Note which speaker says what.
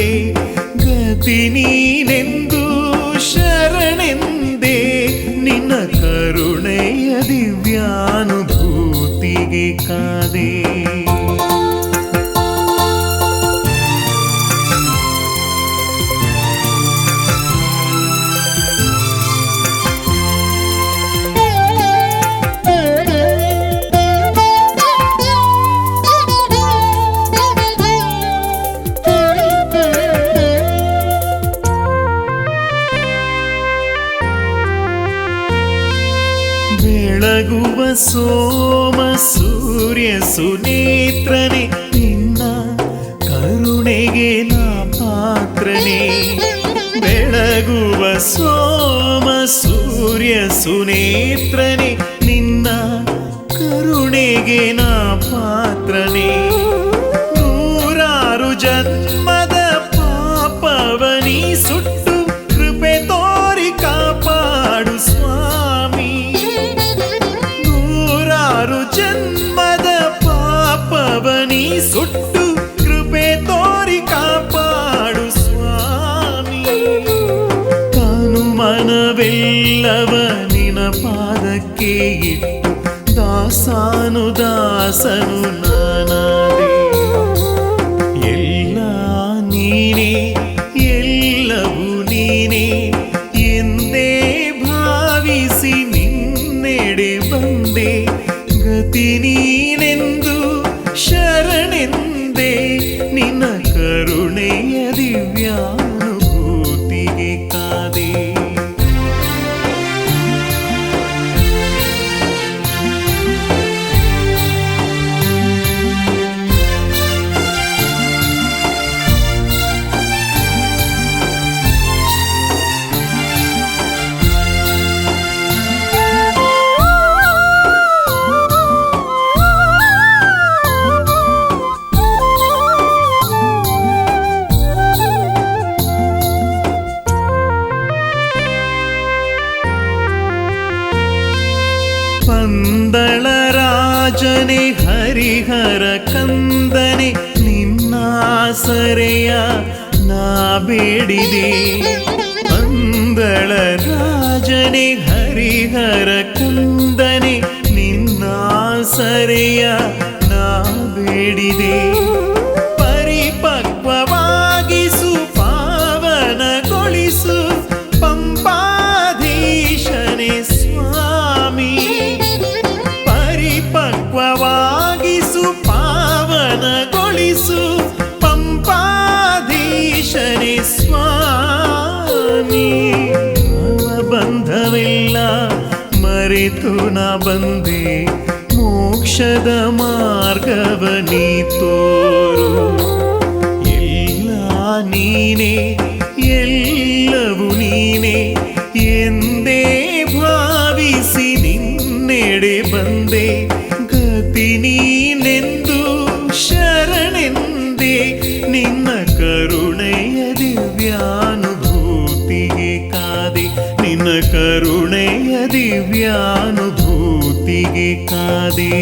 Speaker 1: ಬಂದೆ ಗತಿ ನೀನೆಂದು ಶರಣೆಂದೆ ನಿನ್ನ ಕರುಣೆಯ ದಿವ್ಯಾನುಭೂತಿಗೆ ಕಾದೆ. ಬೆಳಗುವ ಸೋಮ ಸೂರ್ಯ ಸುನೇತ್ರನೆ ನಿನ್ನ ಕರುಣೆಗೆ ನಾ ಪಾತ್ರನೆ. ಬೆಳಗುವ ಸೋಮ ಸೂರ್ಯ ಸುನೇತ್ರನೆ ನಿನ್ನ ಕರುಣೆಗೆ ನಾ ಪಾತ್ರನೆ. ನೂರಾರು ಜನ್ಮದ ಪಾಪವನಿ ಸುಟ್ಟು ಕೃಪೆ ತೋರಿ ಕಾಪಾಡು ಸ್ವಾಮಿ. ಜನ್ಮದ ಪಾಪವನಿ ಸುಟ್ಟು ಕೃಪೆ ತೋರಿ ಕಾಪಾಡು ಸ್ವಾಮಿ. ತಾನು ಮನವೆಲ್ಲವ ನಿನ ಪಾದಕ್ಕೆ ಇಟ್ಟು ದಾಸಾನು ದಾಸನು ನಾನಾದೆ. ಎಲ್ಲ ನೀನೇ ಎಲ್ಲವೂ ನೀನೇ ಎಂದೇ ಭಾವಿಸಿ ನಿನ್ನೆಡೆ ಬಂದೆ ಗತಿ ನೀನೆಂದು ಶರಣೆಂದೆ ನಿನ್ನ ಕರುಣೆಯ ದಿವ್ಯಾನುಭೂತಿಗೆ ಕಾದೆ. ಪಂದಳ ರಾಜನೆ ಹರಿಹರ ಕಂದನೆ ನಿನ್ನಾಸರೆಯ ನಾ ಬೇಡಿದೆ. ಪಂದಳ ರಾಜನೆ ಹರಿಹರ ಕಂದನೆ ನಿನ್ನಾಸರೆಯ ನಾ ಬೇಡಿದೆ. ಪರಿಪಕ್ವವಾಗಿಸು ಪಾವನಗೊಳಿಸು ಪಂಪಾಧೀಶನೆ ಸ್ವಾಮಿ. ಪರಿಪಕ್ವವಾಗಿಸು ಪಾವನಗೊಳಿಸು ಪಂಪಾಧೀಶನೆ ಸ್ವಾಮಿ. ಬಂಧವೆಲ್ಲ ಮರೆತು ನಾ ಬಂದೆ ಮೋಕ್ಷದ ಮಾರ್ಗವ ನೀ ತೋರು. ಎಲ್ಲ ನೀನೇ ಎಲ್ಲವೂ ನೀನೇ ಎಂದೇ ಭಾವಿಸಿ ನಿನ್ನೆಡೆ ಬಂದೆ ಗತಿ ನೀನೆಂದು ಶರಣೆಂದೆ ನಿನ್ನ ಕರುಣೆಯ ದಿವ್ಯಾನುಭೂತಿಗೆ ಕಾದೆ. ನಿನ್ನ ಕರುಣೆಯ ದಿವ್ಯಾನುಭೂತಿಗೆ ಕಾದೆ.